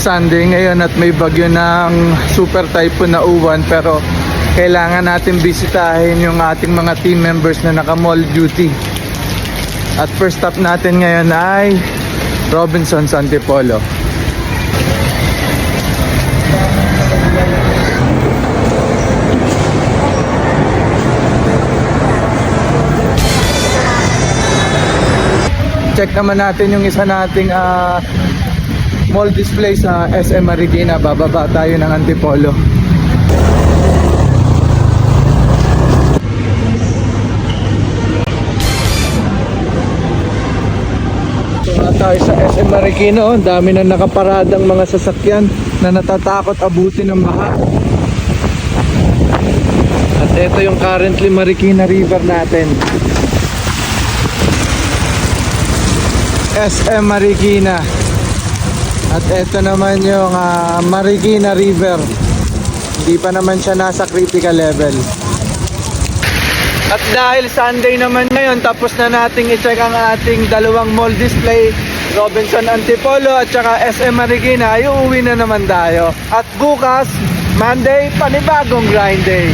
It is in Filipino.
Sunday ngayon at may bagyo ng super typhoon na uwan, pero kailangan natin bisitahin yung ating mga team members na naka-mall duty. At first stop natin ngayon ay Robinsons Antipolo. Check naman natin yung isa nating mall display sa SM Marikina. Bababa tayo ng Antipolo. Tayo sa SM Marikina. Ang dami na nakaparadang mga sasakyan na natatakot abutin ng baha. At ito yung currently Marikina River natin. SM Marikina. At ito naman yung Marikina River. Hindi pa naman siya nasa critical level. At dahil Sunday naman ngayon, tapos na nating i-check ang ating dalawang mall display, Robinson Antipolo at saka SM Marikina, ay uuwi na naman tayo. At bukas, Monday, panibagong grind day.